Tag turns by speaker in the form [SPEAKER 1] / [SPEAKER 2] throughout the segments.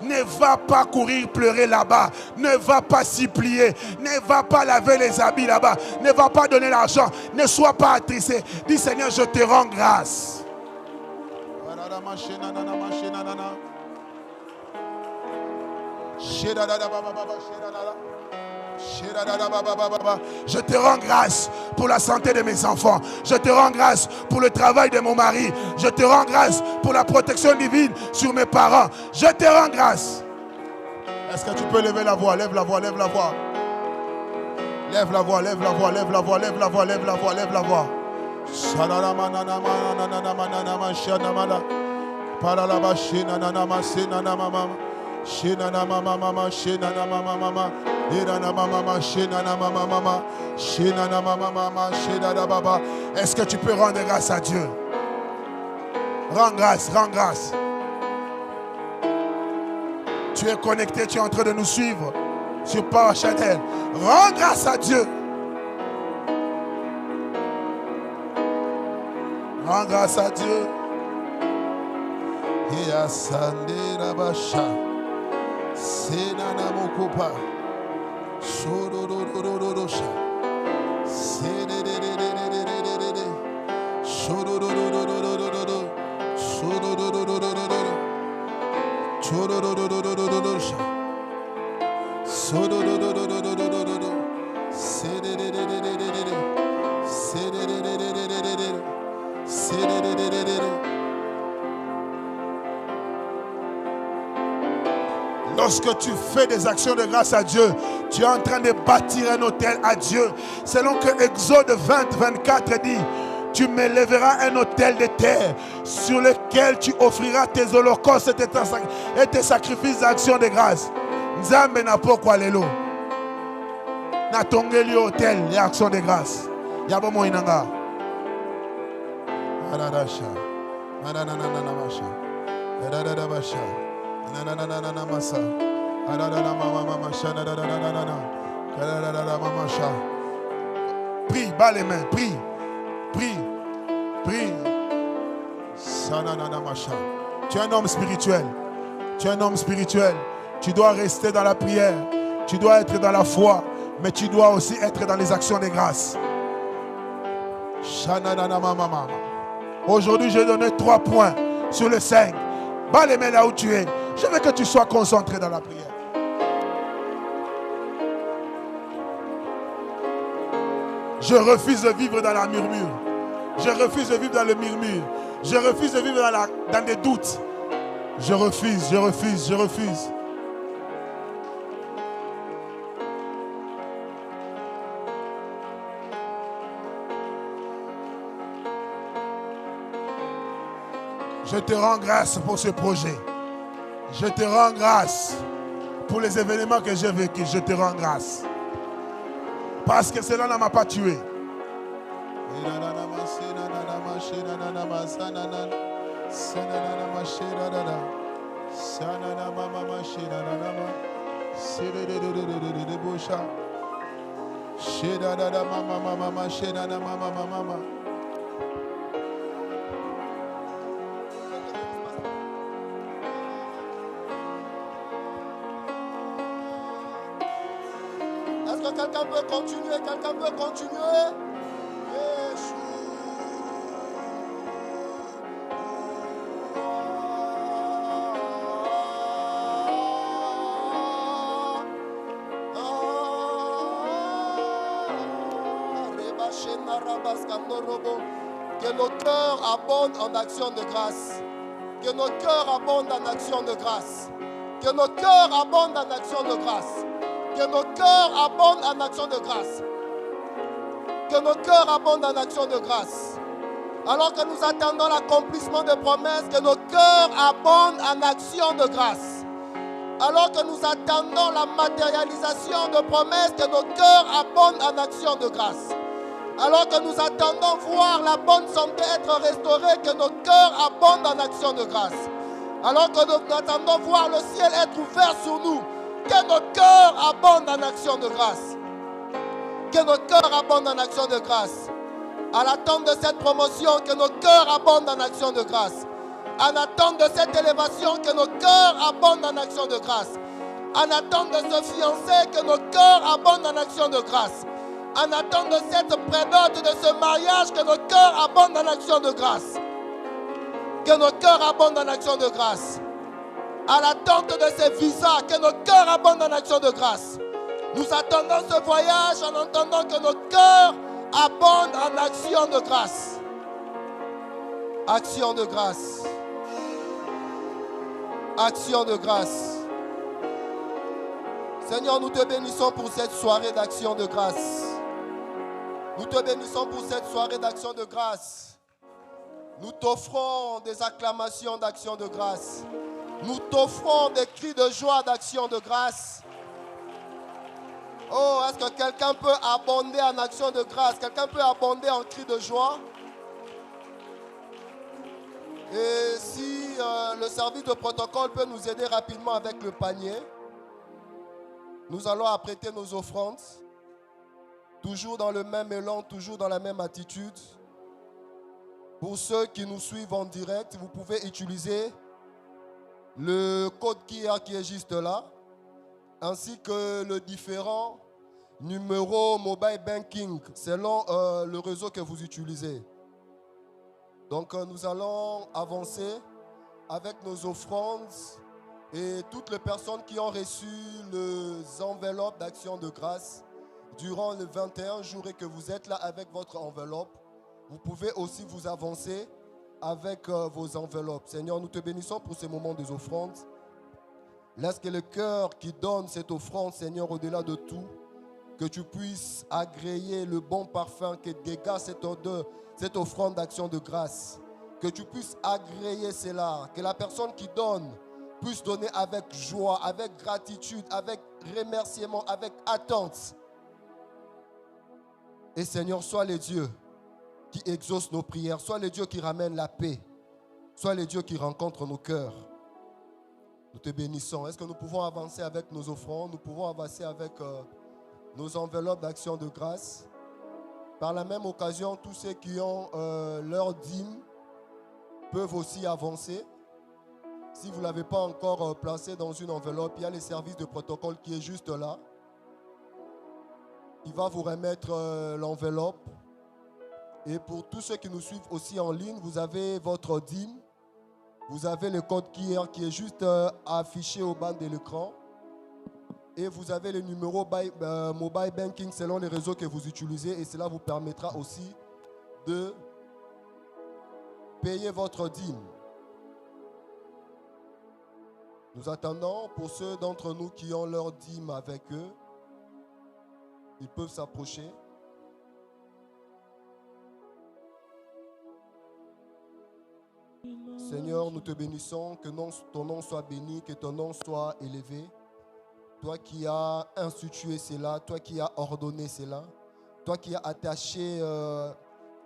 [SPEAKER 1] Ne va pas courir pleurer là-bas. Ne va pas s'y plier. Ne va pas laver les habits là-bas. Ne va pas donner l'argent. Ne sois pas attristé. Dis Seigneur, je te rends grâce. Je te rends grâce pour la santé de mes enfants. Je te rends grâce pour le travail de mon mari. Je te rends grâce pour la protection divine sur mes parents. Je te rends grâce. Est-ce que tu peux lever la voix? Lève la voix, lève la voix. Lève la voix, lève la voix, lève la voix, lève la voix, lève la voix, lève la voix. Est-ce que tu peux rendre grâce à Dieu? Rends grâce, rends grâce. Tu es connecté, tu es en train de nous suivre sur Power Channel. Rends grâce à Dieu. Rends grâce à Dieu. Senana mokopa shorororororosha sedededededededede shororororororororo shorororororororo shorororororororosha shororororororororo sededededededede sededededededede sedededededede. Lorsque tu fais des actions de grâce à Dieu, tu es en train de bâtir un autel à Dieu. Selon que Exode 20, 24 dit, tu m'élèveras un autel de terre sur lequel tu offriras tes holocaustes et tes sacrifices d'action de grâce. Nzambe na pokwa lelo. Na tongeli autel et action de grâce. Yabo mo inanga. Aradasha. Adanananamasha. Adadadabasha. Prie, bas les mains, prie, prie, prie. Tu es un homme spirituel. Tu es un homme spirituel. Tu dois rester dans la prière. Tu dois être dans la foi. Mais tu dois aussi être dans les actions de grâce. Aujourd'hui, j'ai donné 3 points sur le 5. Bas les mains là où tu es. Je veux que tu sois concentré dans la prière. Je refuse de vivre dans la murmure. Je refuse de vivre dans le murmure. Je refuse de vivre dans des doutes. Je refuse, je refuse, je refuse. Je te rends grâce pour ce projet. Je te rends grâce pour les événements que j'ai vécus. Je te rends grâce. Parce que cela ne m'a pas tué.
[SPEAKER 2] Est-ce que quelqu'un peut continuer? Quelqu'un peut continuer? Que nos cœurs abondent en action de grâce. Que nos cœurs abondent en action de grâce. Que nos cœurs abondent en action de grâce. Que nos cœurs abondent en action de grâce. Que nos cœurs abondent en action de grâce. Alors que nous attendons l'accomplissement des promesses, que nos cœurs abondent en action de grâce. Alors que nous attendons la matérialisation de promesses, que nos cœurs abondent en action de grâce. Alors que nous attendons voir la bonne santé être restaurée, que nos cœurs abondent en action de grâce. Alors que nous attendons voir le ciel être ouvert sur nous, que nos cœurs abondent en action de grâce. Que nos cœurs abondent en action de grâce. À l'attente de cette promotion, que nos cœurs abondent en action de grâce. En attente de cette élévation, que nos cœurs abondent en action de grâce. En attente de se fiancer, que nos cœurs abondent en action de grâce. En attente de cette prénote, de ce mariage, que nos cœurs abondent en action de grâce. Que nos cœurs abondent en action de grâce. À l'attente de ces visas, que nos cœurs abondent en action de grâce. Nous attendons ce voyage en entendant que nos cœurs abondent en action de grâce. Action de grâce. Action de grâce. Seigneur, nous te bénissons pour cette soirée d'action de grâce. Nous te bénissons pour cette soirée d'action de grâce. Nous t'offrons des acclamations d'action de grâce. Nous t'offrons des cris de joie d'action de grâce. Oh, est-ce que quelqu'un peut abonder en action de grâce? Quelqu'un peut abonder en cris de joie? Et si le service de protocole peut nous aider rapidement avec le panier, nous allons apprêter nos offrandes, toujours dans le même élan, toujours dans la même attitude. Pour ceux qui nous suivent en direct, vous pouvez utiliser le code QR qui est juste là, ainsi que le différent numéro mobile banking selon le réseau que vous utilisez. Donc nous allons avancer avec nos offrandes et toutes les personnes qui ont reçu les enveloppes d'action de grâce durant les 21 jours et que vous êtes là avec votre enveloppe, vous pouvez aussi vous avancer avec vos enveloppes. Seigneur, nous te bénissons pour ces moments des offrandes. Laisse que le cœur qui donne cette offrande, Seigneur, au-delà de tout, que tu puisses agréer le bon parfum que dégage cette odeur, cette offrande d'action de grâce. Que tu puisses agréer cela, que la personne qui donne puisse donner avec joie, avec gratitude, avec remerciement, avec attente. Et Seigneur, sois le Dieu qui exauce nos prières, sois le Dieu qui ramène la paix, sois le Dieu qui rencontre nos cœurs. Nous te bénissons. Est-ce que nous pouvons avancer avec nos offrandes? Nous pouvons avancer avec nos enveloppes d'action de grâce. Par la même occasion, tous ceux qui ont leur dîme peuvent aussi avancer. Si vous ne l'avez pas encore placé dans une enveloppe, il y a le service de protocole qui est juste là. Il va vous remettre l'enveloppe. Et pour tous ceux qui nous suivent aussi en ligne, vous avez votre dîme. Vous avez le code QR qui est juste affiché au bas de l'écran. Et vous avez le numéro mobile banking selon les réseaux que vous utilisez. Et cela vous permettra aussi de payer votre dîme. Nous attendons pour ceux d'entre nous qui ont leur dîme avec eux. Ils peuvent s'approcher. Seigneur, nous te bénissons, que ton nom soit béni, que ton nom soit élevé. Toi qui as institué cela, toi qui as ordonné cela, toi qui as attaché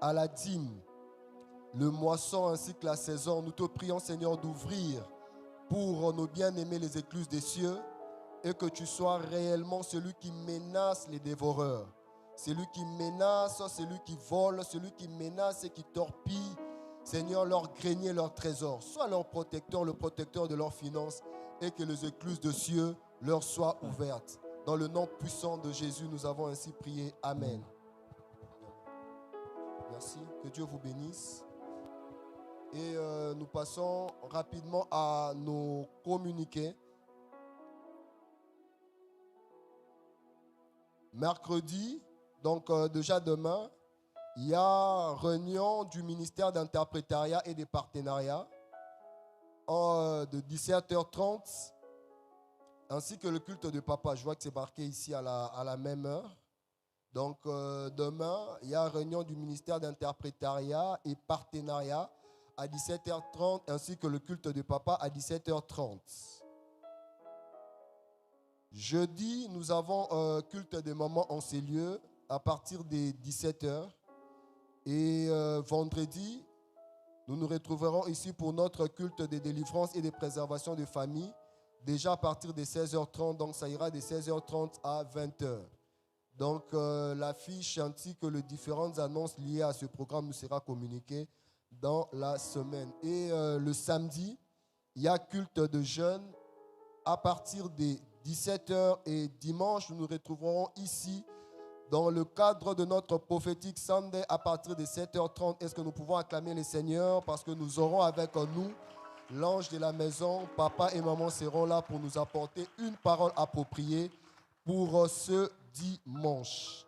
[SPEAKER 2] à la dîme le moisson ainsi que la saison, nous te prions, Seigneur, d'ouvrir pour nos bien-aimés les écluses des cieux et que tu sois réellement celui qui menace les dévoreurs, celui qui menace, celui qui vole, celui qui menace et qui torpille, Seigneur, leur grenier, leur trésor. Sois leur protecteur, le protecteur de leurs finances et que les écluses des cieux leur soient ouvertes. Dans le nom puissant de Jésus, nous avons ainsi prié. Amen. Merci. Que Dieu vous bénisse. Et nous passons rapidement à nos communiqués. Mercredi, donc déjà demain, il y a réunion du ministère d'interprétariat et des partenariats de 17h30, ainsi que le culte de papa. Je vois que c'est marqué ici à la même heure. Donc demain, il y a réunion du ministère d'interprétariat et partenariat à 17h30, ainsi que le culte de papa à 17h30. Jeudi, nous avons culte des mamans en ces lieux à partir des 17h. Et vendredi, nous nous retrouverons ici pour notre culte de délivrance et de préservation de famille, déjà à partir de 16h30, donc ça ira de 16h30 à 20h. Donc l'affiche ainsi que les différentes annonces liées à ce programme nous sera communiquée dans la semaine. Et le samedi, il y a culte de jeûne à partir des 17h et dimanche, nous nous retrouverons ici dans le cadre de notre prophétique Sunday à partir de 7h30. Est-ce que nous pouvons acclamer le Seigneur parce que nous aurons avec nous l'ange de la maison. Papa et maman seront là pour nous apporter une parole appropriée pour ce dimanche.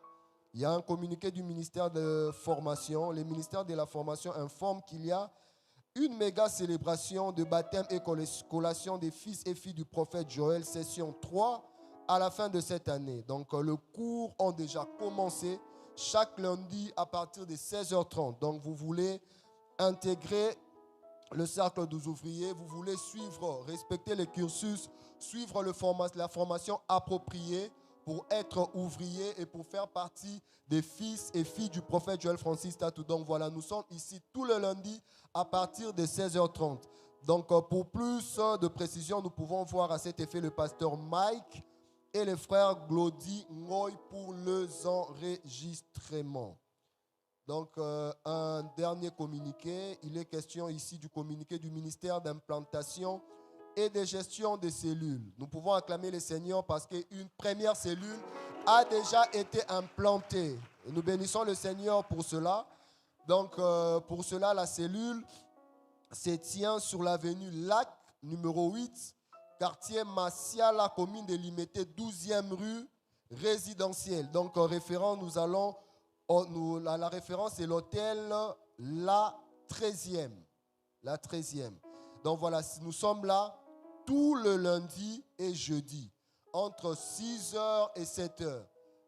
[SPEAKER 2] Il y a un communiqué du ministère de formation. Le ministère de la formation informe qu'il y a une méga célébration de baptême et collation des fils et filles du prophète Joël, session 3, à la fin de cette année. Donc, le cours ont déjà commencé chaque lundi à partir de 16h30. Donc, vous voulez intégrer le cercle des ouvriers, vous voulez suivre, respecter le cursus, suivre la formation appropriée pour être ouvrier et pour faire partie des fils et filles du prophète Joël Francis Tatou. Donc voilà, nous sommes ici tout le lundi à partir de 16h30. Donc pour plus de précision, nous pouvons voir à cet effet le pasteur Mike et le frère Glody Ngoy pour les enregistrements. Donc un dernier communiqué, il est question ici du communiqué du ministère d'implantation et de gestion des cellules. Nous pouvons acclamer le Seigneur parce qu'une première cellule a déjà été implantée. Et nous bénissons le Seigneur pour cela. Donc, pour cela, la cellule se tient sur l'avenue Lac, numéro 8, quartier Massiala, commune de Limité, 12e rue résidentielle. Donc, référent, nous allons, la référence est l'hôtel La 13e. La 13e. Donc, voilà, nous sommes là tout le lundi et jeudi, entre 6h et 7h.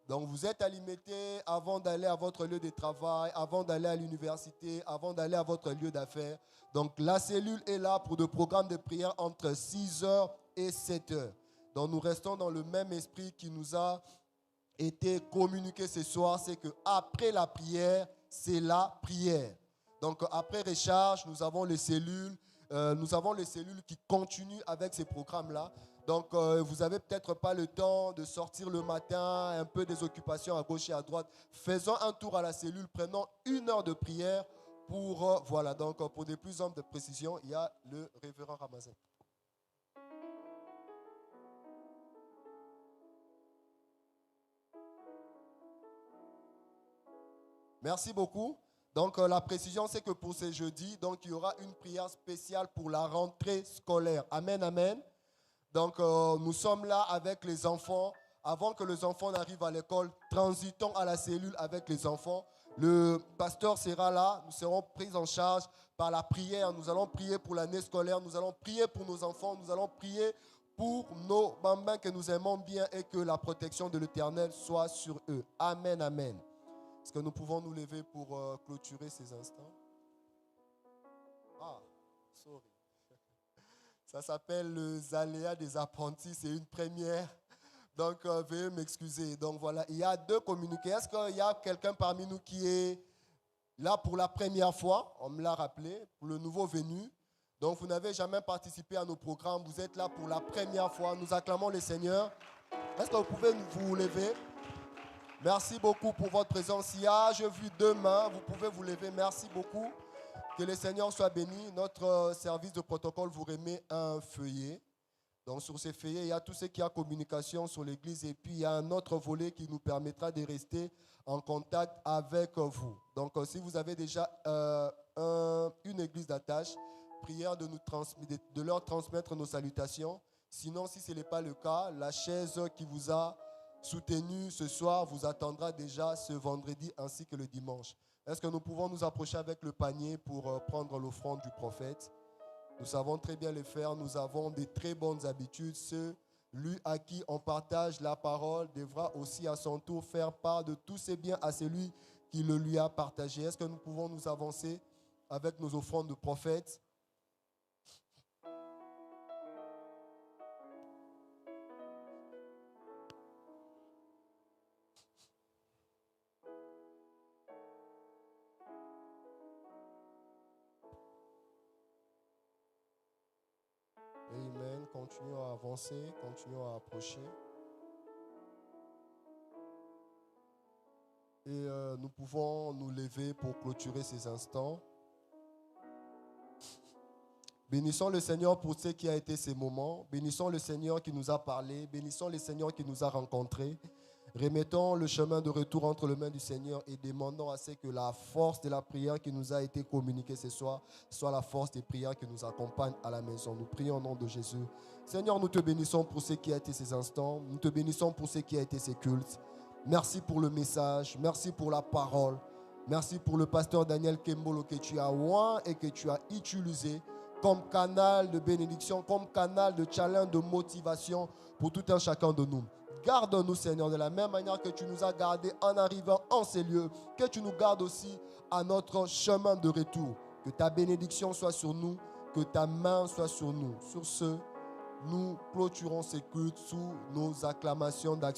[SPEAKER 2] Donc vous êtes à Limité avant d'aller à votre lieu de travail, avant d'aller à l'université, avant d'aller à votre lieu d'affaires. Donc la cellule est là pour des programmes de prière entre 6h et 7h. Donc nous restons dans le même esprit qui nous a été communiqué ce soir, c'est qu'après la prière, c'est la prière. Donc après recharge, nous avons les cellules. Qui continuent avec ces programmes-là. Donc, vous n'avez peut-être pas le temps de sortir le matin, un peu des occupations à gauche et à droite. Faisons un tour à la cellule, prenons 1 heure de prière pour, voilà. Donc, pour des plus amples de précision, il y a le révérend Ramazan. Merci beaucoup. Donc, la précision, c'est que pour ce jeudi, donc, il y aura une prière spéciale pour la rentrée scolaire. Amen, amen. Donc, nous sommes là avec les enfants. Avant que les enfants n'arrivent à l'école, transitons à la cellule avec les enfants. Le pasteur sera là. Nous serons pris en charge par la prière. Nous allons prier pour l'année scolaire. Nous allons prier pour nos enfants. Nous allons prier pour nos bambins que nous aimons bien et que la protection de l'Éternel soit sur eux. Amen, amen. Est-ce que nous pouvons nous lever pour clôturer ces instants? Ah, sorry. Ça s'appelle les aléas des apprentis. C'est une première. Donc, veuillez m'excuser. Donc, voilà. Il y a 2 communiqués. Est-ce qu'il y a quelqu'un parmi nous qui est là pour la première fois? On me l'a rappelé. Pour le nouveau venu. Donc, vous n'avez jamais participé à nos programmes. Vous êtes là pour la première fois. Nous acclamons le Seigneur. Est-ce que vous pouvez vous lever? Merci beaucoup pour votre présence. Il y a, j'ai vu 2 mains, vous pouvez vous lever. Merci beaucoup. Que le Seigneur soit béni. Notre service de protocole vous remet un feuillet. Donc sur ces feuillets, il y a tout ce qui a communication sur l'église. Et puis il y a un autre volet qui nous permettra de rester en contact avec vous. Donc si vous avez déjà une église d'attache, prière de leur transmettre nos salutations. Sinon, si ce n'est pas le cas, la chaise qui vous a soutenu ce soir vous attendra déjà ce vendredi ainsi que le dimanche. Est-ce que nous pouvons nous approcher avec le panier pour prendre l'offrande du prophète? Nous savons très bien le faire. Nous avons des très bonnes habitudes. Celui à qui on partage la parole devra aussi à son tour faire part de tous ses biens à celui qui le lui a partagé. Est-ce que nous pouvons nous avancer avec nos offrandes de prophète? Amen. Continuons à avancer, continuons à approcher. Et nous pouvons nous lever pour clôturer ces instants. Bénissons le Seigneur pour ce qui a été ces moments. Bénissons le Seigneur qui nous a parlé. Bénissons le Seigneur qui nous a rencontrés. Remettons le chemin de retour entre les mains du Seigneur et demandons à ce que la force de la prière qui nous a été communiquée ce soir soit la force des prières qui nous accompagnent à la maison. Nous prions au nom de Jésus. Seigneur, nous te bénissons pour ce qui a été ces instants. Nous te bénissons pour ce qui a été ces cultes. Merci pour le message. Merci pour la parole. Merci pour le pasteur Daniel Kembolo que tu as oint et que tu as utilisé comme canal de bénédiction, comme canal de challenge, de motivation pour tout un chacun de nous. Garde-nous, Seigneur, de la même manière que tu nous as gardés en arrivant en ces lieux, que tu nous gardes aussi à notre chemin de retour. Que ta bénédiction soit sur nous, que ta main soit sur nous. Sur ce, nous clôturons ces cultes sous nos acclamations d'action.